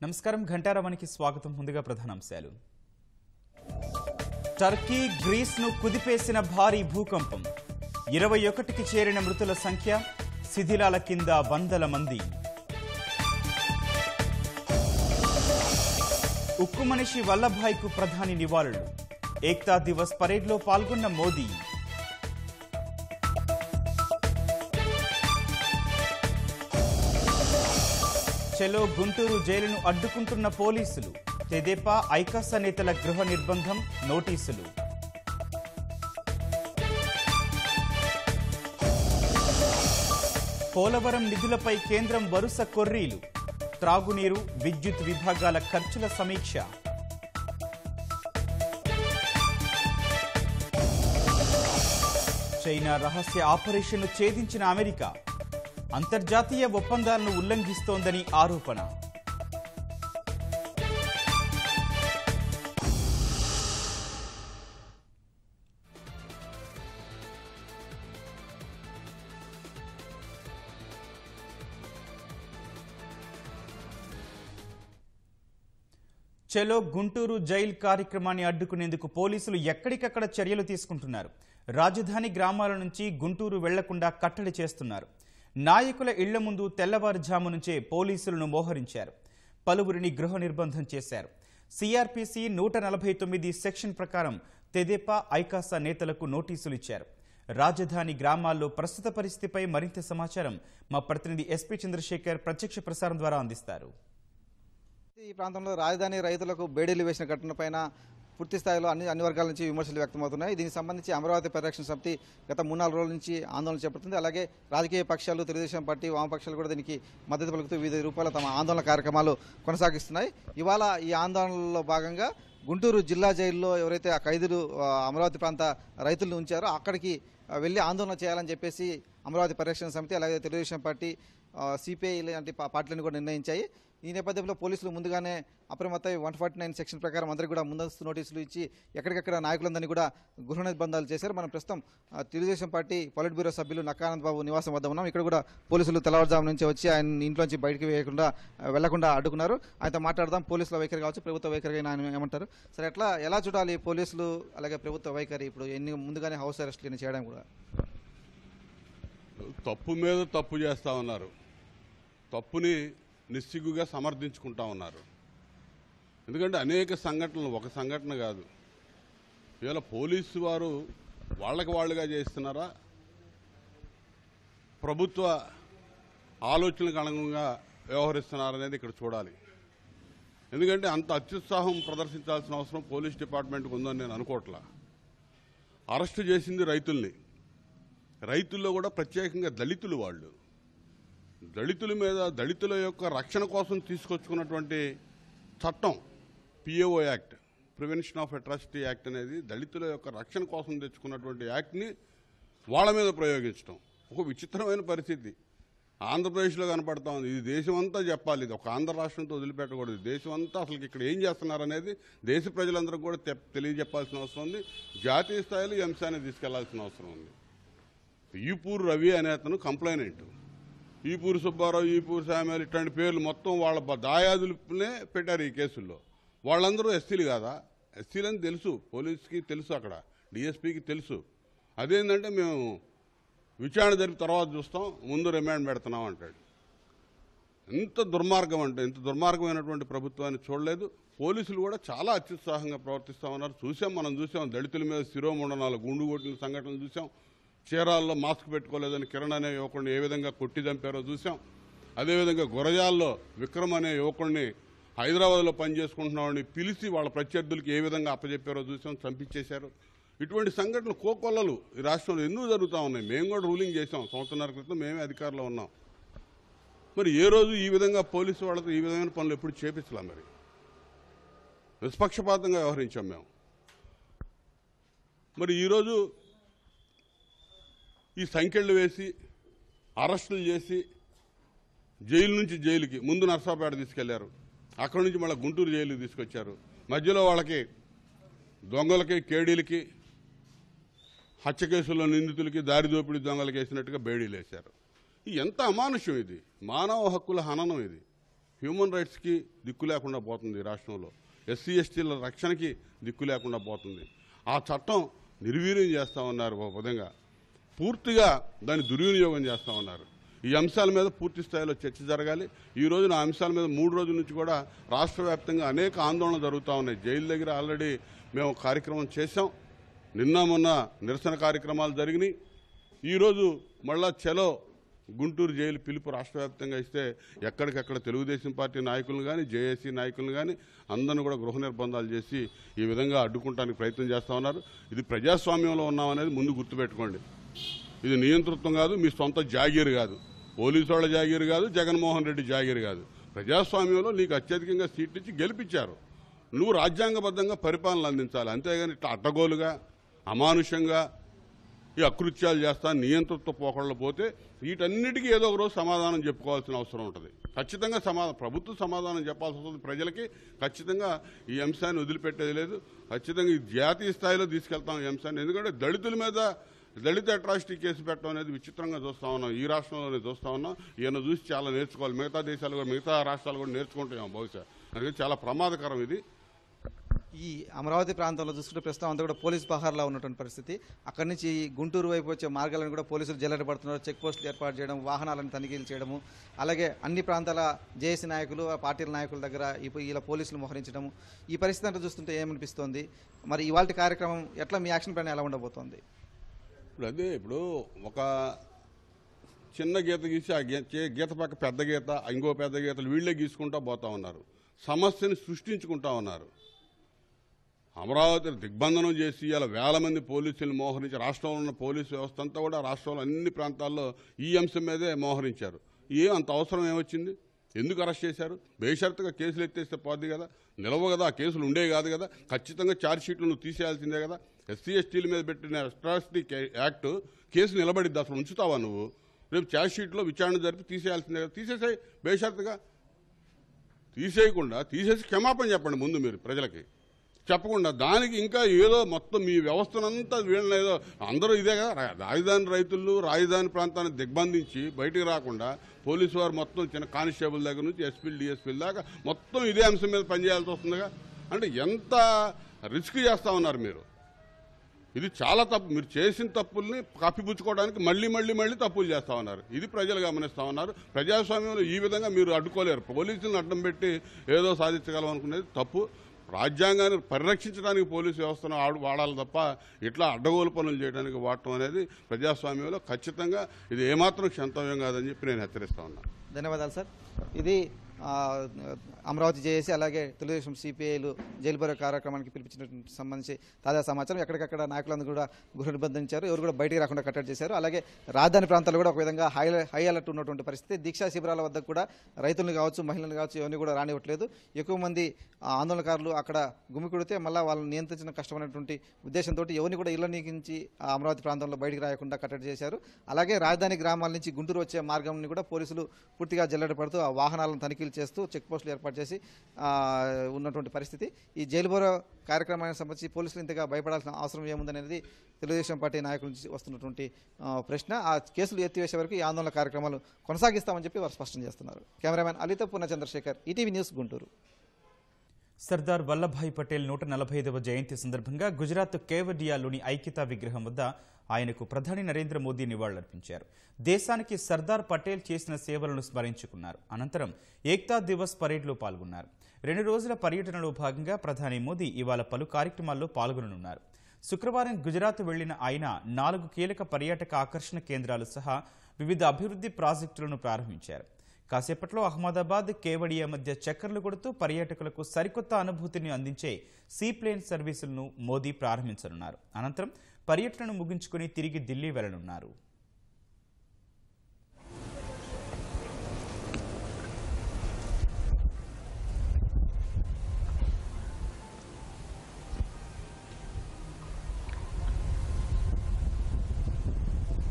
నమస్కారం ఘంటారావానికి స్వాగతం. ముందుగా ప్రధానాంశాలు. టర్కీ గ్రీస్ ను కుదిపేసిన భారీ భూకంపం. 21కి చేరిన మృతుల సంఖ్య, శిథిలాల కింద వందల మంది. ఉక్కు మనిషి వల్లభాయ్కు ప్రధాని నివాళులు. ఏక్తా దివస్ పరేడ్లో పాల్గొన్న మోదీ. చెలో గుంటూరు జైలును అడ్డుకుంటున్న పోలీసులు. తెదేపా ఐకాస నేతల గృహ నిర్బంధం, నోటీసులు. పోలవరం నిధులపై కేంద్రం వరుస కొర్రీలు. త్రాగునీరు, విద్యుత్ విభాగాల ఖర్చుల సమీక్ష. చైనా రహస్య ఆపరేషన్ను ఛేదించిన అమెరికా. అంతర్జాతీయ ఒప్పందాలను ఉల్లంఘిస్తోందని ఆరోపణ. చెలో గుంటూరు జైల్ కార్యక్రమాన్ని అడ్డుకునేందుకు పోలీసులు ఎక్కడికక్కడ చర్యలు తీసుకుంటున్నారు. రాజధాని గ్రామాల నుంచి గుంటూరు వెళ్లకుండా కట్టడి చేస్తున్నారు. నాయకుల ఇళ్ల ముందు తెల్లవారుజాము నుంచే పోలీసులను మోహరించారు. పలువురిని గృహ నిర్బంధం చేశారు. సిఆర్పిసి 149 సెక్షన్ ప్రకారం తెదేపా ఐకాస నేతలకు నోటీసులు ఇచ్చారు. రాజధాని గ్రామాల్లో ప్రస్తుత పరిస్థితిపై మరింత సమాచారం మా ప్రతినిధి ఎస్పీ చంద్రశేఖర్ ప్రత్యక్ష ప్రసారం ద్వారా అందిస్తారు. ఈ ప్రాంతంలో రాజధాని రైతులకు బేడీలు వేసిన ఘటనపైన పూర్తి స్థాయిలో అన్ని వర్గాల నుంచి విమర్శలు వ్యక్తమవుతున్నాయి. దీనికి సంబంధించి అమరావతి పరిరక్షణ సమితి గత 3-4 రోజుల నుంచి ఆందోళన చేపడుతుంది. అలాగే రాజకీయ పక్షాలు, తెలుగుదేశం పార్టీ, వామపక్షాలు కూడా దీనికి మద్దతు పలుకుతూ వివిధ రూపాయల తమ ఆందోళన కార్యక్రమాలు కొనసాగిస్తున్నాయి. ఇవాళ ఈ ఆందోళనలో భాగంగా గుంటూరు జిల్లా జైల్లో ఎవరైతే ఆ ఖైదీలు అమరావతి ప్రాంత రైతులను ఉంచారో అక్కడికి వెళ్లి ఆందోళన చేయాలని చెప్పేసి అమరావతి పరిరక్షణ సమితి, అలాగే తెలుగుదేశం పార్టీ, సిపిఐ లాంటి పార్టీలను కూడా నిర్ణయించాయి. ఈ నేపథ్యంలో పోలీసులు ముందుగానే అప్రమత్తై 149 సెక్షన్ ప్రకారం అందరికీ కూడా ముందస్తు నోటీసులు ఇచ్చి ఎక్కడికక్కడ నాయకులందరినీ కూడా గృహ నిర్బంధాలు చేశారు. మనం ప్రస్తుతం తెలుగుదేశం పార్టీ పొలిట్ బ్యూరో సభ్యులు నక్కానంద్ బాబు నివాసం వద్ద ఉన్నాం. ఇక్కడ కూడా పోలీసులు తెల్లవారుజాము నుంచి వచ్చి ఆయన ఇంట్లోంచి బయటకు వెళ్లకుండా అడ్డుకున్నారు. ఆయనతో మాట్లాడదాం. పోలీసుల వైఖరి కావచ్చు, ప్రభుత్వ వైఖరి ఆయన ఏమంటారు? సరే, ఎలా చూడాలి పోలీసులు అలాగే ప్రభుత్వ వైఖరి? ఇప్పుడు ముందుగానే హౌస్ అరెస్టులు చేయడం కూడా తప్పు మీద తప్పు చేస్తా ఉన్నారు. తప్పుని నిస్సిగ్గుగా సమర్థించుకుంటా ఉన్నారు. ఎందుకంటే అనేక సంఘటనలు, ఒక సంఘటన కాదు. ఇవాళ పోలీసు వారు వాళ్ళకి వాళ్ళుగా చేస్తున్నారా, ప్రభుత్వ ఆలోచనలకు అనుగుణంగా వ్యవహరిస్తున్నారనేది ఇక్కడ చూడాలి. ఎందుకంటే అంత అత్యుత్సాహం ప్రదర్శించాల్సిన అవసరం పోలీస్ డిపార్ట్మెంట్కి ఉందని నేను అనుకోవట్లా. అరెస్టు చేసింది రైతుల్ని. రైతుల్లో కూడా ప్రత్యేకంగా దళితులు. వాళ్ళు దళితుల మీద, దళితుల యొక్క రక్షణ కోసం తీసుకొచ్చుకున్నటువంటి చట్టం PaO act, prevention of atrocity act అనేది దళితుల యొక్క రక్షణ కోసం తెచ్చుకున్నటువంటి యాక్ట్ని వాళ్ళ మీద ప్రయోగించడం ఒక విచిత్రమైన పరిస్థితి ఆంధ్రప్రదేశ్లో కనపడతా ఉంది. ఇది దేశమంతా చెప్పాలి. ఇది ఒక ఆంధ్ర రాష్ట్రంతో వదిలిపెట్టకూడదు. దేశమంతా అసలు ఇక్కడ ఏం చేస్తున్నారనేది దేశ ప్రజలందరూ కూడా తెలియజెప్పాల్సిన అవసరం ఉంది. జాతీయ స్థాయిలో ఈ అంశాన్ని తీసుకెళ్లాల్సిన అవసరం ఉంది. ఈపూరు రవి అనే అతను కంప్లైనెంట్, ఈపూరు సుబ్బారావు, ఈపూరు శామ్యాలు, ఇట్లాంటి పేర్లు మొత్తం వాళ్ళ దాయాదులనే పెట్టారు ఈ కేసుల్లో. వాళ్ళందరూ ఎస్సీలు కాదా? ఎస్సీలని తెలుసు, పోలీసుకి తెలుసు, అక్కడ డిఎస్పీకి తెలుసు. అదేంటంటే మేము విచారణ జరిపి తర్వాత చూస్తాం, ముందు రిమాండ్ పెడుతున్నాం అంటాడు. ఎంత దుర్మార్గం అంటే, ఇంత దుర్మార్గమైనటువంటి ప్రభుత్వాన్ని చూడలేదు. పోలీసులు కూడా చాలా అత్యుత్సాహంగా ప్రవర్తిస్తూ ఉన్నారు. మనం చూసాం దళితుల మీద శిరోముండనాలు గుండు కొట్టిన సంఘటనలు చూసాం. చీరాల్లో మాస్క్ పెట్టుకోలేదని కిరణ్ అనే యువకుడిని ఏ విధంగా కొట్టి చంపారో చూసాం. అదేవిధంగా గురజాల్లో విక్రమ్ అనే యువకుడిని హైదరాబాద్లో పనిచేసుకుంటున్నామని పిలిచి వాళ్ళ ప్రత్యర్థులకి ఏ విధంగా అప్పచెప్పారో చూసాం, చంపించేశారు. ఇటువంటి సంఘటనలు కోకొల్లలు ఈ రాష్ట్రంలో ఎందుకు జరుగుతూ ఉన్నాయి. మేము కూడా రూలింగ్ చేసాం, 1.5 సంవత్సరాల క్రితం మేమే అధికారంలో ఉన్నాం. మరి ఏ రోజు ఈ విధంగా పోలీసు వాళ్ళతో ఈ విధమైన పనులు ఎప్పుడు చేపించలే. మరి నిష్పక్షపాతంగా వ్యవహరించాం మేము. మరి ఈరోజు ఈ సంఖ్యలు వేసి అరెస్టులు చేసి జైలు నుంచి జైలుకి ముందు నర్సాపేట తీసుకెళ్లారు, అక్కడి నుంచి మళ్ళీ గుంటూరు జైలుకి తీసుకొచ్చారు. మధ్యలో వాళ్ళకి దొంగలకి, కేడీలకి, హత్య కేసుల్లో నిందితులకి, దారి దోపిడీ దొంగలకి వేసినట్టుగా బేడీలు వేశారు. ఎంత అమానుష్యం ఇది! మానవ హక్కుల హననం ఇది. హ్యూమన్ రైట్స్కి దిక్కు లేకుండా పోతుంది ఈ రాష్ట్రంలో. ఎస్సీ ఎస్టీల రక్షణకి దిక్కు లేకుండా పోతుంది. ఆ చట్టం నిర్వీర్యం చేస్తూ ఉన్నారు. ఒక విధంగా పూర్తిగా దాన్ని దుర్వినియోగం చేస్తూ ఉన్నారు. ఈ అంశాల మీద పూర్తి స్థాయిలో చర్చ జరగాలి. ఈ రోజున ఆ అంశాల మీద 3 రోజుల నుంచి కూడా రాష్ట్ర వ్యాప్తంగా అనేక ఆందోళనలు జరుగుతూ ఉన్నాయి. జైలు దగ్గర ఆల్రెడీ మేము కార్యక్రమం చేశాం. నిన్న మొన్న నిరసన కార్యక్రమాలు జరిగినాయి. ఈరోజు మళ్ళా చలో గుంటూరు జైలు పిలుపు రాష్ట్ర వ్యాప్తంగా ఇస్తే ఎక్కడికక్కడ తెలుగుదేశం పార్టీ నాయకులను కానీ జేఏసీ నాయకులను కానీ అందరిని కూడా గృహ నిర్బంధాలు చేసి ఈ విధంగా అడ్డుకుంటానికి ప్రయత్నం చేస్తూ ఉన్నారు. ఇది ప్రజాస్వామ్యంలో ఉన్నామనేది ముందు గుర్తుపెట్టుకోండి. ఇది నియంతృత్వం కాదు, మీ సొంత జాగీరు కాదు, పోలీసు వాళ్ళ జాగీరు కాదు, జగన్మోహన్ రెడ్డి జాగీరు కాదు. ప్రజాస్వామ్యంలో నీకు అత్యధికంగా సీట్లు ఇచ్చి గెలిపించారు. నువ్వు రాజ్యాంగబద్ధంగా పరిపాలన అందించాలి. అంతేగాని ఇట్లా అడ్డగోలుగా అమానుషంగా ఈ అకృత్యాలు చేస్తా నియంతృత్వ పోకడలు పోతే వీటన్నిటికీ ఏదో ఒక రోజు సమాధానం చెప్పుకోవాల్సిన అవసరం ఉంటుంది. ఖచ్చితంగా ప్రభుత్వం సమాధానం చెప్పాల్సి వస్తుంది ప్రజలకి. ఖచ్చితంగా ఈ అంశాన్ని వదిలిపెట్టేది లేదు. ఖచ్చితంగా ఈ జాతీయ స్థాయిలో తీసుకెళ్తాం ఈ అంశాన్ని. ఎందుకంటే దళితుల మీద దళిత అట్రాసిటీ కేసు పెట్టడం అనేది విచిత్రంగా చూస్తూ ఉన్నాం. ఈ రాష్ట్రంలోనే చూస్తూ ఉన్నాం. ఈయన చూసి చాలా నేర్చుకోవాలి. మిగతా దేశాలు కూడా మిగతా రాష్ట్రాలు కూడా నేర్చుకుంటాం బహుశా. అందుకని చాలా ప్రమాదకరం ఇది. ఈ అమరావతి ప్రాంతంలో చూసుకుంటే ప్రస్తుతం అంతా కూడా పోలీస్ పహార్లా ఉన్నటువంటి పరిస్థితి. అక్కడి నుంచి గుంటూరు వైపు వచ్చే మార్గాలను కూడా పోలీసులు జల్లెడపడుతున్నారు. చెక్ పోస్టులు ఏర్పాటు చేయడం, వాహనాలను తనిఖీలు చేయడము, అలాగే అన్ని ప్రాంతాల జేఏసీ నాయకులు పార్టీల నాయకుల దగ్గర ఇలా పోలీసులు మోహరించడము, ఈ పరిస్థితి అంతా చూస్తుంటే ఏమనిపిస్తోంది? మరి ఇవాళ కార్యక్రమం ఎట్లా, మీ యాక్షన్ ప్లాన్ ఎలా ఉండబోతోంది? ఇప్పుడు ఒక చిన్న గీత గీసి ఆ గీత పక్క పెద్ద గీత, ఇంకో పెద్ద గీతలు వీళ్లే గీసుకుంటా పోతా ఉన్నారు. సమస్యని సృష్టించుకుంటా ఉన్నారు. అమరావతిని దిగ్బంధనం చేసి ఇలా వేల మంది పోలీసులు మోహరించి రాష్ట్రంలో ఉన్న పోలీసు వ్యవస్థ అంతా కూడా రాష్ట్రంలో అన్ని ప్రాంతాల్లో ఈ అంశం మీదే మోహరించారు. అంత అవసరం ఏమొచ్చింది? ఎందుకు అరెస్ట్ చేశారు? బేషరతుగా కేసులు ఎత్తేస్తే పోద్ది కదా, నిలవ కదా, ఆ కేసులు ఉండేవి కాదు కదా. ఖచ్చితంగా ఛార్జ్షీట్లు నువ్వు తీసేయాల్సిందే కదా. ఎస్సీ ఎస్టీల మీద పెట్టిన అట్రాసిటీ యాక్ట్ కేసు నిలబడిద్ది. అసలు ఉంచుతావా నువ్వు? రేపు ఛార్జ్షీట్లో విచారణ జరిపి తీసేయాల్సిందే కదా. తీసేసాయి బేషరతుగా. తీసేయకుండా తీసేసి క్షమాపణ చెప్పండి ముందు మీరు ప్రజలకి. చెప్పకుండా దానికి ఇంకా ఏదో మొత్తం మీ వ్యవస్థనంతా వీళ్ళని ఏదో అందరూ ఇదే కదా. రాజధాని రైతులు రాజధాని ప్రాంతాన్ని దిగ్బంధించి బయటికి రాకుండా పోలీసు వారు మొత్తం చిన్న కానిస్టేబుల్ దగ్గర నుంచి ఎస్పీలు డిఎస్పీల దాకా మొత్తం ఇదే అంశం మీద పనిచేయాల్సి వస్తుందిగా. అంటే ఎంత రిస్క్ చేస్తా ఉన్నారు మీరు. ఇది చాలా తప్పు. మీరు చేసిన తప్పుల్ని కప్పిపుచ్చుకోవడానికి మళ్ళీ మళ్ళీ మళ్ళీ తప్పులు చేస్తా ఉన్నారు. ఇది ప్రజలు గమనిస్తా ఉన్నారు. ప్రజాస్వామ్యంలో ఈ విధంగా మీరు అడ్డుకోలేరు. పోలీసులను అడ్డం పెట్టి ఏదో సాధించగలం అనుకునేది తప్పు. రాజ్యాంగాన్ని పరిరక్షించడానికి పోలీసు వ్యవస్థను వాడాలి తప్ప ఇట్లా అడ్డగోలు పనులు చేయడానికి వాడటం అనేది ప్రజాస్వామ్యంలో ఖచ్చితంగా ఇది ఏమాత్రం క్షంతవ్యం కాదని చెప్పి నేను హెచ్చరిస్తా ఉన్నాను. ధన్యవాదాలు సార్. ఇది అమరావతి జేఏసీ అలాగే తెలుగుదేశం సిపిఐలు జైలు బరో కార్యక్రమానికి పిలిపించినటువంటి సంబంధించి తాజా సమాచారం. ఎక్కడికక్కడ నాయకులందరూ కూడా గృహ నిర్బంధించారు. ఎవరు కూడా బయటికి రాకుండా కట్టడి చేశారు. అలాగే రాజధాని ప్రాంతాల్లో కూడా ఒక విధంగా హై అలర్ట్ ఉన్నటువంటి పరిస్థితి. దీక్షా శిబిరాల వద్ద కూడా రైతులను కావచ్చు, మహిళలను కావచ్చు, ఎవరిని కూడా రానివ్వట్లేదు. ఎక్కువ మంది ఆందోళనకారులు అక్కడ గుమికూడితే మళ్ళీ వాళ్ళని నియంత్రించడం కష్టమైనటువంటి ఉద్దేశంతో ఎవరిని కూడా ఇళ్ల నుంచి అమరావతి ప్రాంతంలో బయటికి రాయకుండా కట్టడి చేశారు. అలాగే రాజధాని గ్రామాల నుంచి గుంటూరు వచ్చే మార్గంని కూడా పోలీసులు పూర్తిగా జల్లెడపడుతూ ఆ వాహనాలను తనిఖీలు చేస్తూ చెక్ పోస్టులు ఏర్పాటు చేసి ఉన్నటువంటి పరిస్థితి. ఈ జైలు బోరో కార్యక్రమానికి సంబంధించి పోలీసులు ఇంతగా భయపడాల్సిన అవసరం ఏముందనేది తెలుగుదేశం పార్టీ నాయకుల నుంచి వస్తున్నటువంటి ప్రశ్న. ఆ కేసులు ఎత్తివేసే వరకు ఈ ఆందోళన కార్యక్రమాలు కొనసాగిస్తామని చెప్పి వారు స్పష్టం చేస్తున్నారు. కెమెరామెన్ అలితో పూర్ణ చంద్రశేఖర్, ఈటీవీ న్యూస్, గుంటూరు. సర్దార్ వల్లభాయ్ పటేల్ 145వ జయంతి సందర్భంగా గుజరాత్ కేవడియాలోని ఐక్యతా విగ్రహం వద్ద ఆయనకు ప్రధాని నరేంద్ర మోదీ నివాళులర్పించారు. దేశానికి సర్దార్ పటేల్ చేసిన సేవలను స్మరించుకున్నారు. అనంతరం ఏక్తా దివస్ పరేడ్లో పాల్గొన్నారు. 2 రోజుల పర్యటనలో భాగంగా ప్రధాని మోదీ ఇవాళ పలు కార్యక్రమాల్లో పాల్గొననున్నారు. శుక్రవారం గుజరాత్ వెళ్లిన ఆయన 4 కీలక పర్యాటక ఆకర్షణ కేంద్రాలు సహా వివిధ అభివృద్ధి ప్రాజెక్టులను ప్రారంభించారు. కాసేపట్లో అహ్మదాబాద్ కేవడియా మధ్య చక్కర్లు కొడుతూ పర్యాటకులకు సరికొత్త అనుభూతిని అందించే సీప్లేన్ సర్వీసులను మోదీ ప్రారంభించనున్నారు. అనంతరం పర్యటనను ముగించుకుని తిరిగి ఢిల్లీ వెళ్లనున్నారు.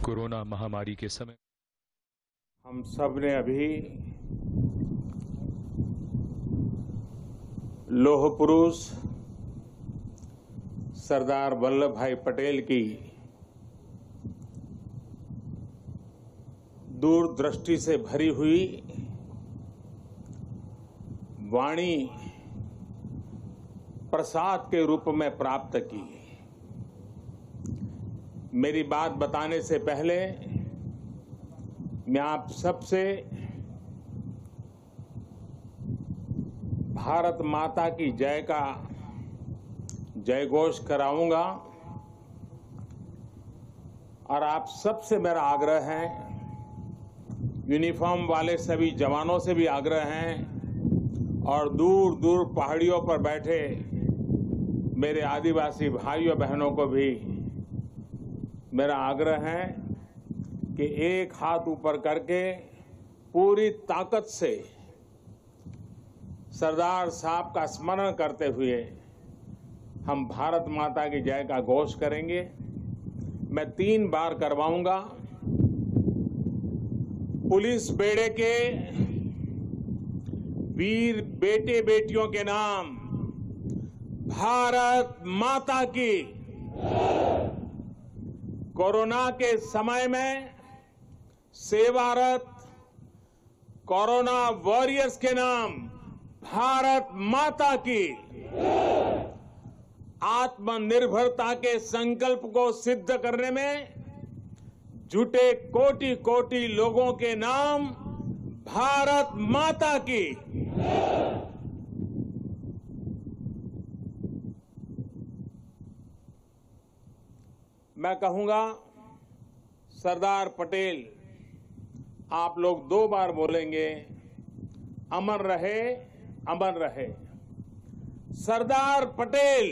कोरोना महामारी के समय हम सब ने अभी लौह पुरुष सरदार वल्लभ भाई पटेल की दूरदृष्टि से भरी हुई वाणी प्रसाद के रूप में प्राप्त की। मेरी बात बताने से पहले मैं आप सबसे भारत माता की जय का जयघोष कराऊंगा और आप सबसे मेरा आग्रह है, यूनिफॉर्म वाले सभी जवानों से भी आग्रह है और दूर दूर पहाड़ियों पर बैठे मेरे आदिवासी भाइयों बहनों को भी मेरा आग्रह है कि एक हाथ ऊपर करके पूरी ताकत से सरदार साहब का स्मरण करते हुए हम भारत माता की जय का घोष करेंगे। मैं 3 बार करवाऊंगा। पुलिस बेड़े के वीर बेटे बेटियों के नाम भारत माता की। कोरोना के समय में सेवारत कोरोना वॉरियर्स के नाम भारत माता की। आत्मनिर्भरता के संकल्प को सिद्ध करने में जुटे कोटि कोटि लोगों के नाम भारत माता की। मैं कहूंगा, सरदार पटेल, आप लोग 2 बार बोलेंगे, अमर रहे, अमर रहे। सरदार पटेल,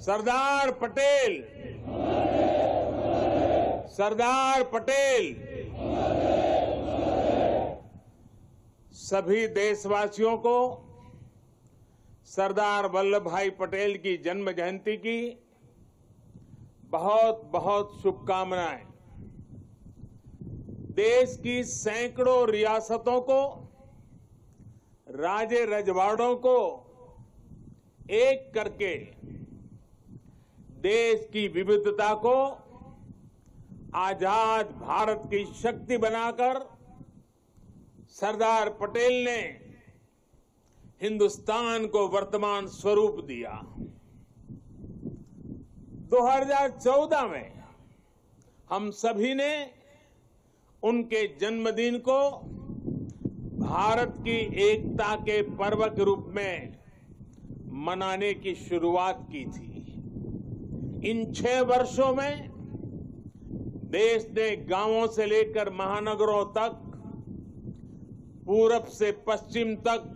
सरदार पटेल, सरदार पटेल। सभी देशवासियों को सरदार वल्लभ भाई पटेल की जन्म जयंती की बहुत बहुत शुभकामनाएं। देश की सैकड़ों रियासतों को, राजे रजवाड़ों को एक करके देश की विविधता को आजाद भारत की शक्ति बनाकर सरदार पटेल ने हिंदुस्तान को वर्तमान स्वरूप दिया। 2014 में हम सभी ने उनके जन्मदिन को भारत की एकता के पर्व के रूप में मनाने की शुरुआत की थी। इन 6 वर्षों में देश ने गांवों से लेकर महानगरों तक, पूरब से पश्चिम तक,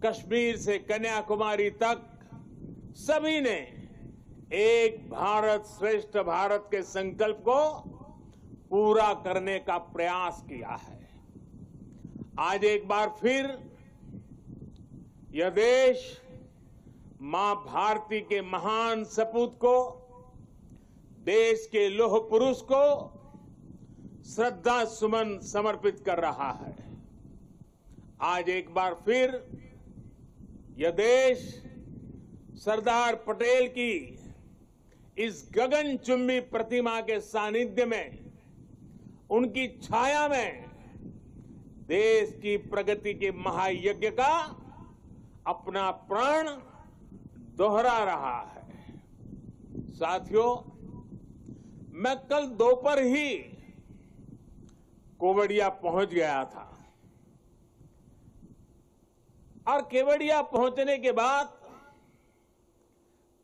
कश्मीर से कन्याकुमारी तक सभी ने एक भारत श्रेष्ठ भारत के संकल्प को पूरा करने का प्रयास किया है। आज एक बार फिर यह देश मां भारती के महान सपूत को, देश के लौह पुरुष को श्रद्धा सुमन समर्पित कर रहा है। आज एक बार फिर यह देश सरदार पटेल की इस गगनचुंबी प्रतिमा के सानिध्य में, उनकी छाया में देश की प्रगति के महायज्ञ का अपना प्राण दोहरा रहा है। साथियों, मैं कल दोपहर ही केवड़िया पहुंच गया था और केवड़िया पहुंचने के बाद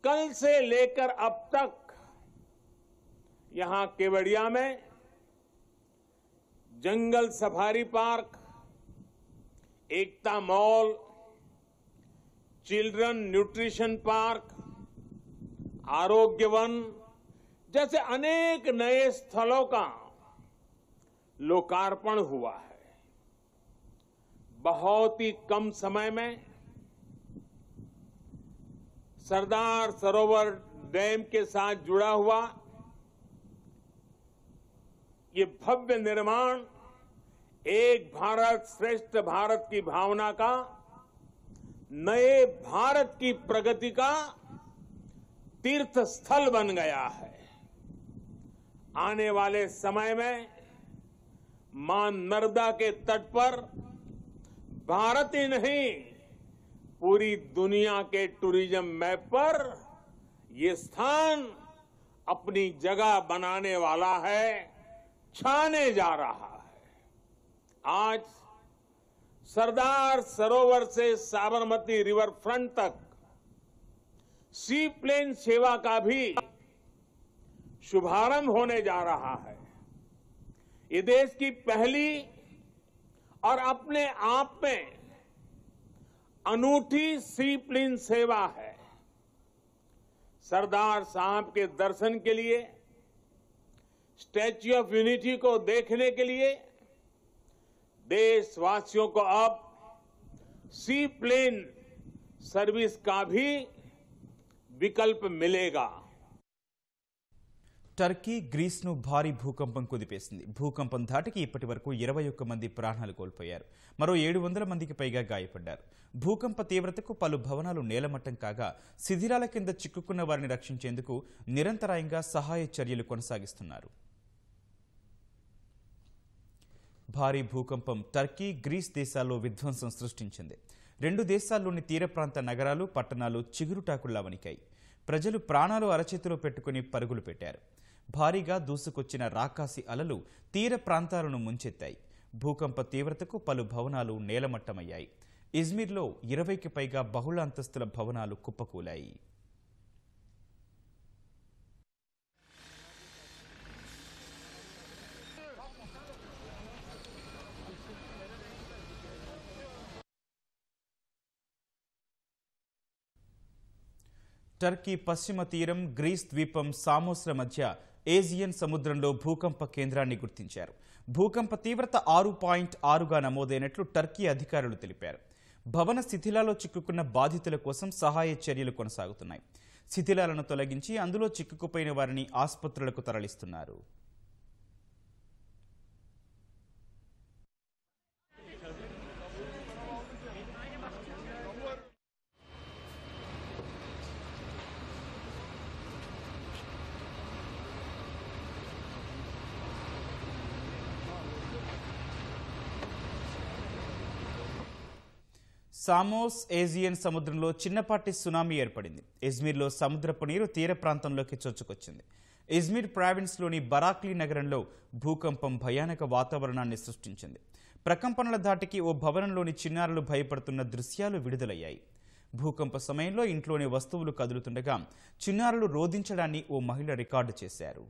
कल से लेकर अब तक यहां केवड़िया में जंगल सफारी पार्क, एकता मॉल, चिल्ड्रन न्यूट्रिशन पार्क, आरोग्य वन जैसे अनेक नए स्थलों का लोकार्पण हुआ है। बहुत ही कम समय में सरदार सरोवर डैम के साथ जुड़ा हुआ ये भव्य निर्माण एक भारत श्रेष्ठ भारत की भावना का, नए भारत की प्रगति का तीर्थ स्थल बन गया है। आने वाले समय में मां नर्मदा के तट पर भारत ही नहीं पूरी दुनिया के टूरिज्म मैप पर ये स्थान अपनी जगह बनाने वाला है, छाने जा रहा है। आज सरदार सरोवर से साबरमती रिवर फ्रंट तक सी प्लेन सेवा का भी शुभारंभ होने जा रहा है। ये देश की पहली और अपने आप में अनूठी सी प्लेन सेवा है। सरदार साहब के दर्शन के लिए, स्टैच्यू ऑफ यूनिटी को देखने के लिए देशवासियों को अब सी प्लेन सर्विस का भी विकल्प मिलेगा। టర్కీ గ్రీస్ను భారీ భూకంపం కుదిపేసింది. భూకంపం ధాటికి ఇప్పటి వరకు 21 మంది ప్రాణాలు కోల్పోయారు. మరో 700 మందికి పైగా గాయపడ్డారు. భూకంప తీవ్రతకు పలు భవనాలు నేలమట్టం కాగా శిథిలాల కింద చిక్కుకున్న వారిని రక్షించేందుకు నిరంతరాయంగా సహాయ చర్యలు కొనసాగిస్తున్నారు. భారీ భూకంపం టర్కీ, గ్రీస్ దేశాల్లో విధ్వంసం సృష్టించింది. రెండు దేశాల్లోని తీర ప్రాంత నగరాలు, పట్టణాలు చిగురుటాకుల్లా వణికాయి. ప్రజలు ప్రాణాలు అరచేతిలో పెట్టుకుని పరుగులు పెట్టారు. భారీగా దూసుకొచ్చిన రాకాసి అలలు తీర ప్రాంతాలను ముంచెత్తాయి. భూకంప తీవ్రతకు పలు భవనాలు నేలమట్టమయ్యాయి. ఇజ్మిర్లో 20కి పైగా బహుళ అంతస్తుల భవనాలు కుప్పకూలాయి. టర్కీ పశ్చిమ తీరం, గ్రీస్ ద్వీపం సామోస్ల మధ్య ఏజియన్ సముద్రంలో భూకంప కేంద్రాన్ని గుర్తించారు. భూకంప తీవ్రత 6.6గా నమోదైనట్లు టర్కీ అధికారులు తెలిపారు. భవన శిథిలాల్లో చిక్కుకున్న బాధితుల కోసం సహాయ చర్యలు కొనసాగుతున్నాయి. శిథిలాలను తొలగించి అందులో చిక్కుకుపోయిన వారిని ఆసుపత్రులకు తరలిస్తున్నారు. సామోస్ ఏజియన్ సముద్రంలో చిన్నపాటి సునామీ ఏర్పడింది. ఇజ్మిర్లో సముద్రపు నీరు తీర ప్రాంతంలోకి చొచ్చుకొచ్చింది. ఇజ్మిర్ ప్రావిన్స్లోని బరాక్లీ నగరంలో భూకంపం భయానక వాతావరణాన్ని సృష్టించింది. ప్రకంపనల ధాటికి ఓ భవనంలోని చిన్నారులు భయపడుతున్న దృశ్యాలు విడుదలయ్యాయి. భూకంప సమయంలో ఇంట్లోని వస్తువులు కదులుతుండగా చిన్నారులు రోదించడాన్ని ఓ మహిళ రికార్డు చేశారు.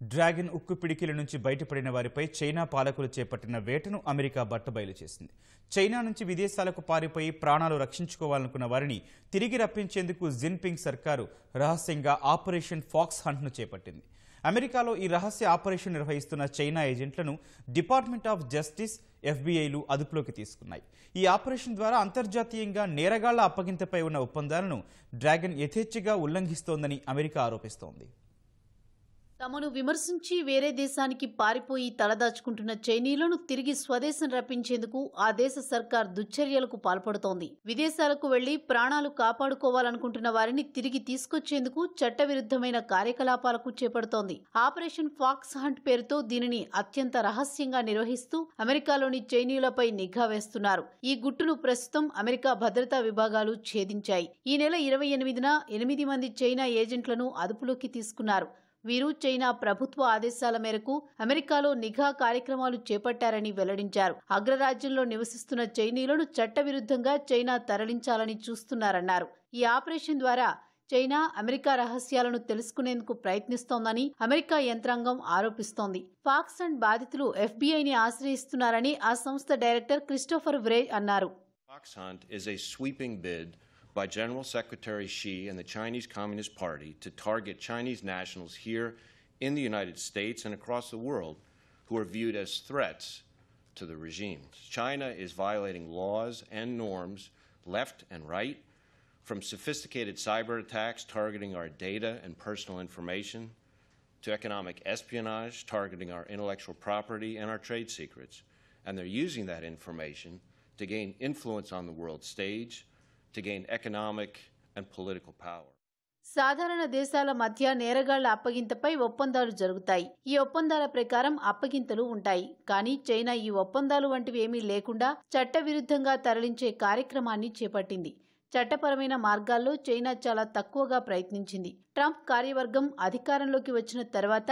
డ్రాగన్ ఉక్కు పిడికిల నుంచి బయటపడిన వారిపై చైనా పాలకులు చేపట్టిన వేటను అమెరికా బట్టబయలు చేసింది. చైనా నుంచి విదేశాలకు పారిపోయి ప్రాణాలు రక్షించుకోవాలనుకున్న వారిని తిరిగి రప్పించేందుకు జిన్పింగ్ సర్కారు రహస్యంగా ఆపరేషన్ ఫాక్స్ హంట్ను చేపట్టింది. అమెరికాలో ఈ రహస్య ఆపరేషన్ నిర్వహిస్తున్న చైనా ఏజెంట్లను డిపార్ట్మెంట్ ఆఫ్ జస్టిస్, ఎఫ్బీఐలు అదుపులోకి తీసుకున్నాయి. ఈ ఆపరేషన్ ద్వారా అంతర్జాతీయంగా నేరగాళ్ల అప్పగింతపై ఉన్న ఒప్పందాలను డ్రాగన్ యథేచ్ఛగా ఉల్లంఘిస్తోందని అమెరికా ఆరోపిస్తోంది. తమను విమర్శించి వేరే దేశానికి పారిపోయి తలదాచుకుంటున్న చైనీయులను తిరిగి స్వదేశం రప్పించేందుకు ఆ దేశ సర్కార్ దుశ్చర్యలకు పాల్పడుతోంది. విదేశాలకు వెళ్లి ప్రాణాలు కాపాడుకోవాలనుకుంటున్న వారిని తిరిగి తీసుకొచ్చేందుకు చట్టవిరుద్ధమైన కార్యకలాపాలకు చేపడుతోంది. ఆపరేషన్ ఫాక్స్ హంట్ పేరుతో దీనిని అత్యంత రహస్యంగా నిర్వహిస్తూ అమెరికాలోని చైనీయులపై నిఘా వేస్తున్నారు. ఈ గుట్టును ప్రస్తుతం అమెరికా భద్రతా విభాగాలు ఛేదించాయి. ఈ నెల 28న 8 మంది చైనా ఏజెంట్లను అదుపులోకి తీసుకున్నారు. వీరు చైనా ప్రభుత్వ ఆదేశాల మేరకు అమెరికాలో నిఘా కార్యక్రమాలు చేపట్టారని వెల్లడించారు. అగ్రరాజ్యంలో నివసిస్తున్న చైనీయులను చట్టవిరుద్ధంగా చైనా తరలించాలని చూస్తున్నారన్నారు. ఈ ఆపరేషన్ ద్వారా చైనా అమెరికా రహస్యాలను తెలుసుకునేందుకు ప్రయత్నిస్తోందని అమెరికా యంత్రాంగం ఆరోపిస్తోంది. ఫాక్స్ అండ్ బాధితులు FBIని ఆశ్రయిస్తున్నారని ఆ సంస్థ డైరెక్టర్ క్రిస్టోఫర్ వ్రే అన్నారు. Fox Hunt is a sweeping bid by General Secretary Xi and the Chinese Communist Party to target Chinese nationals here in the United States and across the world who are viewed as threats to the regime. China is violating laws and norms left and right, from sophisticated cyber attacks targeting our data and personal information to economic espionage targeting our intellectual property and our trade secrets. And they're using that information to gain influence on the world stage, to gain economic and political power. సాధారణ దేశాల మధ్య నేరగాళ్ల అప్పగింతపై ఒప్పందాలు జరుగుతాయి. ఈ ఒప్పందాల ప్రకారం అప్పగింతలు ఉంటాయి. కానీ చైనా ఈ ఒప్పందాలు వంటివి ఏమీ లేకుండా చట్టవిరుద్ధంగా తరలించే కార్యక్రమాన్ని చేపట్టింది. చట్టపరమైన మార్గాల్లో చైనా చాలా తక్కువగా ప్రయత్నించింది. ట్రంప్ కార్యవర్గం అధికారంలోకి వచ్చిన తర్వాత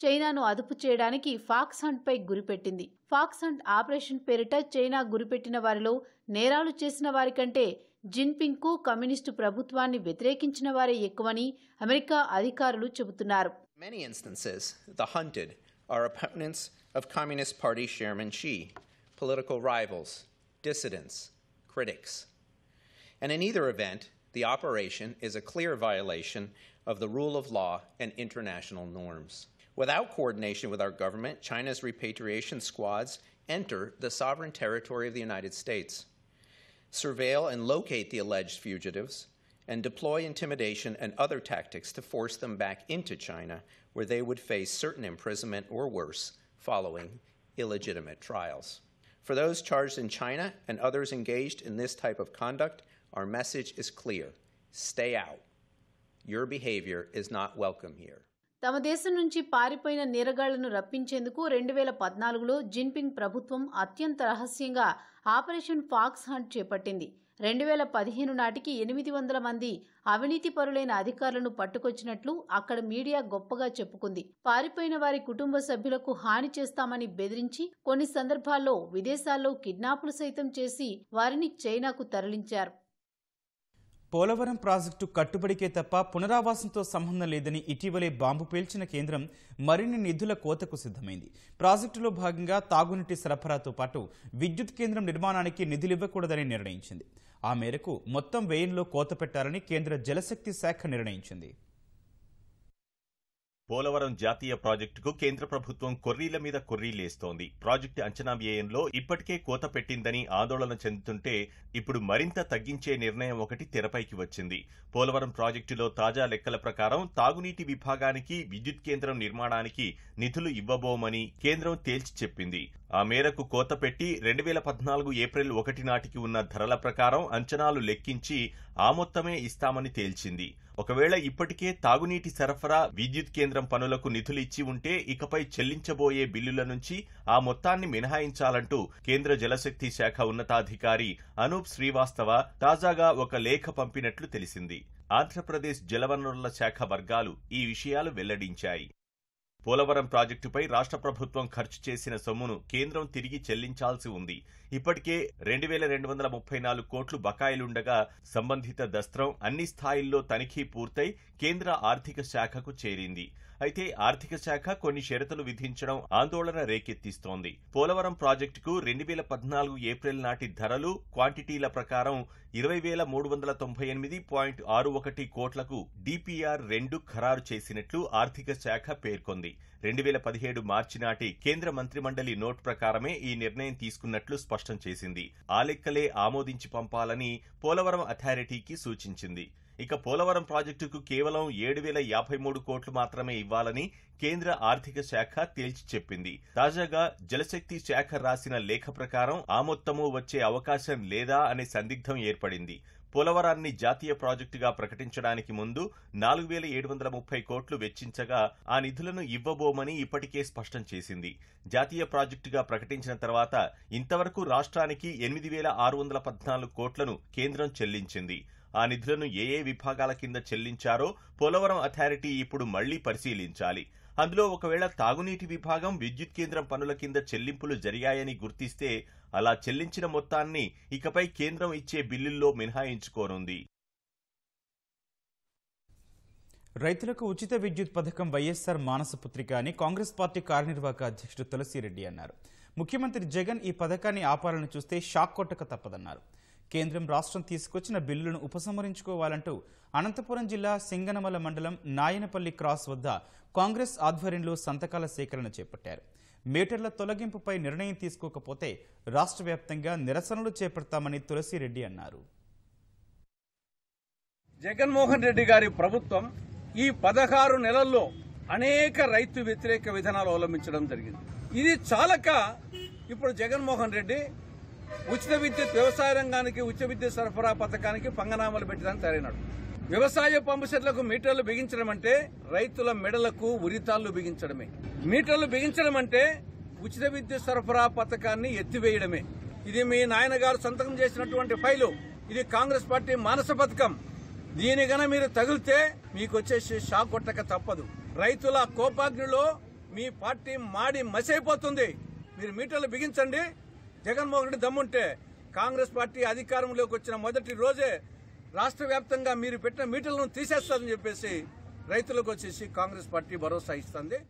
చైనాను అదుపు చేయడానికి ఫాక్స్ హంట్పై గురిపెట్టింది. ఫాక్స్ హంట్ ఆపరేషన్ పేరిట చైనా గురిపెట్టిన వారిలో నేరాలు చేసిన వారికంటే జిన్పింగ్కు కమ్యూనిస్టు ప్రభుత్వాన్ని వ్యతిరేకించిన వారే ఎక్కువని అమెరికా అధికారులు చెబుతున్నారు. Many instances, the hunted are opponents of Communist Party Chairman Xi, political rivals, dissidents, critics. And in either event, the operation is a clear violation of the rule of law and international norms. Without coordination with our government, China's repatriation squads enter the sovereign territory of the United States, surveil and locate the alleged fugitives, and deploy intimidation and other tactics to force them back into China, where they would face certain imprisonment or worse following illegitimate trials. For those charged in China and others engaged in this type of conduct, our message is clear: stay out. Your behavior is not welcome here. తమ దేశం నుంచి పారిపోయిన నేరగాళ్లను రప్పించేందుకు 2014లో Jinping ప్రభుత్వం అత్యంత రహస్యంగా operation pox hunt చేపట్టింది. 2015 నాటికి 800 మంది అవినీతిపరులైన అధికారులను పట్టుకొచ్చినట్లు అక్కడ మీడియా గొప్పగా చెప్పుకుంది. పారిపోయిన వారి కుటుంబ సభ్యులకు హాని చేస్తామని బెదిరించి కొన్ని సందర్భాల్లో విదేశాల్లో కిడ్నాపులు సైతం చేసి వారిని చైనాకు తరలించారు. పోలవరం ప్రాజెక్టు కట్టుబడికే తప్ప పునరావాసంతో సంబంధం లేదని ఇటీవలే బాంబు పేల్చిన కేంద్రం మరిన్ని నిధుల కోతకు సిద్ధమైంది. ప్రాజెక్టులో భాగంగా తాగునీటి సరఫరాతో పాటు విద్యుత్ కేంద్రం నిర్మాణానికి నిధులివ్వకూడదని నిర్ణయించింది. ఆ మేరకు మొత్తం వ్యయంలో కోత పెట్టాలని కేంద్ర జలశక్తి శాఖ నిర్ణయించింది. పోలవరం జాతీయ ప్రాజెక్టుకు కేంద్ర ప్రభుత్వం కొర్రీల మీద కొర్రీలేస్తోంది. ప్రాజెక్టు అంచనా వ్యయంలో ఇప్పటికే కోత పెట్టిందని ఆందోళన చెందుతుంటే ఇప్పుడు మరింత తగ్గించే నిర్ణయం ఒకటి తెరపైకి వచ్చింది. పోలవరం ప్రాజెక్టులో తాజా లెక్కల ప్రకారం తాగునీటి విభాగానికి విద్యుత్ కేంద్రం నిర్మాణానికి నిధులు ఇవ్వబోమని కేంద్రం తేల్చి చెప్పింది. ఆ మేరకు కోత పెట్టి 2014 ఏప్రిల్ 1 నాటికి ఉన్న ధరల ప్రకారం అంచనాలు లెక్కించి ఆ మొత్తమే ఇస్తామని తేల్చింది. ఒకవేళ ఇప్పటికే తాగునీటి సరఫరా విద్యుత్ కేంద్రం పనులకు నిధులు ఇచ్చి ఉంటే ఇకపై చెల్లించబోయే బిల్లుల నుంచి ఆ మొత్తాన్ని మినహాయించాలంటూ కేంద్ర జలశక్తి శాఖ ఉన్నతాధికారి అనూప్ శ్రీవాస్తవ తాజాగా ఒక లేఖ పంపినట్లు తెలిసింది. ఆంధ్రప్రదేశ్ జలవనరుల శాఖ వర్గాలు ఈ విషయాలు వెల్లడించాయి. పోలవరం ప్రాజెక్టుపై రాష్ట్ర ప్రభుత్వం ఖర్చు చేసిన సొమ్మును కేంద్రం తిరిగి చెల్లించాల్సి ఉంది. ఇప్పటికే 2234 కోట్లు బకాయిలుండగా సంబంధిత దస్త్రం అన్ని స్థాయిల్లో తనిఖీ పూర్తయి కేంద్ర ఆర్థిక శాఖకు చేరింది. అయితే ఆర్థిక శాఖ కొన్ని షరతులు విధించడం ఆందోళన రేకెత్తిస్తోంది. పోలవరం ప్రాజెక్టుకు 2014 ఏప్రిల్ నాటి ధరలు, క్వాంటిటీల ప్రకారం 20,398.61 కోట్లకు DPR-2 ఖరారు చేసినట్లు ఆర్థిక శాఖ పేర్కొంది. 2017 మార్చి నాటి కేంద్ర మంత్రిమండలి నోట్ ప్రకారమే ఈ నిర్ణయం తీసుకున్నట్లు స్పష్టం చేసింది. ఆ లెక్కలే ఆమోదించి పంపాలని పోలవరం అథారిటీకి సూచించింది. ఇక పోలవరం ప్రాజెక్టుకు కేవలం 7,053 కోట్లు మాత్రమే ఇవ్వాలని కేంద్ర ఆర్థిక శాఖ తేల్చి చెప్పింది. తాజాగా జలశక్తి శాఖ రాసిన లేఖ ప్రకారం ఆ మొత్తము వచ్చే అవకాశం లేదా అనే సందిగ్ధం ఏర్పడింది. పోలవరాన్ని జాతీయ ప్రాజెక్టుగా ప్రకటించడానికి ముందు 4,730 కోట్లు వెచ్చించగా ఆ నిధులను ఇవ్వబోమని ఇప్పటికే స్పష్టం చేసింది. జాతీయ ప్రాజెక్టుగా ప్రకటించిన తర్వాత ఇంతవరకు రాష్ట్రానికి 8,614 కోట్లను కేంద్రం చెల్లించింది. ఆ నిధులను ఏ విభాగాల కింద చెల్లించారో పోలవరం అథారిటీ ఇప్పుడు మళ్లీ పరిశీలించాలి. అందులో ఒకవేళ తాగునీటి విభాగం విద్యుత్ కేంద్రం పనుల కింద చెల్లింపులు జరిగాయని గుర్తిస్తే అలా చెల్లించిన మొత్తాన్ని ఇకపై కేంద్రం ఇచ్చే బిల్లుల్లో మినహాయించుకోనుంది. రైతులకు ఉచిత విద్యుత్ పథకం వైఎస్ఆర్ మానసపుత్రిక అని కాంగ్రెస్ పార్టీ కార్యనిర్వాహక అధ్యక్షుడు తులసిరెడ్డి అన్నారు. ముఖ్యమంత్రి జగన్ ఈ పథకాన్ని ఆపాలని చూస్తే షాక్ కొట్టక తప్పదన్నారు. కేంద్రం రాష్ట్రం తీసుకొచ్చిన బిల్లులను ఉపసంహరించుకోవాలంటూ అనంతపురం జిల్లా సింగనమల మండలం నాయనపల్లి క్రాస్ వద్ద కాంగ్రెస్ ఆధ్వర్యంలో సంతకాల సేకరణ చేపట్టారు. మీటర్ల తొలగింపుపై నిర్ణయం తీసుకోకపోతే రాష్ట్ర వ్యాప్తంగా నిరసనలు చేపడతామని తులసిరెడ్డి అన్నారు. జగన్మోహన్ రెడ్డి గారి ప్రభుత్వం ఈ 16 నెలల్లో అనేక రైతు వ్యతిరేక విధానాలు అవలంబించడం జరిగింది. ఇది చాలక ఇప్పుడు జగన్మోహన్ రెడ్డి ఉచిత విద్యుత్ వ్యవసాయ రంగానికి ఉచిత విద్యుత్ సరఫరా పథకానికి పంగనామాలు పెట్టడానికి తయారైనాడు. వ్యవసాయ పంపు సెట్లకు మీటర్లు బిగించడం అంటే రైతుల మెడలకు ఉరితాళ్లు బిగించడమే. మీటర్లు బిగించడం అంటే ఉచిత విద్యుత్ సరఫరా పథకాన్ని ఎత్తివేయడమే. ఇది మీ నాయనగారు సంతకం చేసినటువంటి ఫైలు. ఇది కాంగ్రెస్ పార్టీ మానస పథకం. దీని గన మీరు తగిలితే మీకు వచ్చేసి షాక్ కొట్టక తప్పదు. రైతుల కోపాగ్నిలో మీ పార్టీ మాడి మసైపోతుంది. మీరు మీటర్లు బిగించండి. జగన్మోహన్ రెడ్డి దమ్ముంటే కాంగ్రెస్ పార్టీ అధికారంలోకి వచ్చిన మొదటి రోజే రాష్ట్ర వ్యాప్తంగా మీరు పెట్టిన మీటర్లను తీసేస్తారని చెప్పేసి రైతులకు వచ్చేసి కాంగ్రెస్ పార్టీ భరోసా ఇస్తుంది.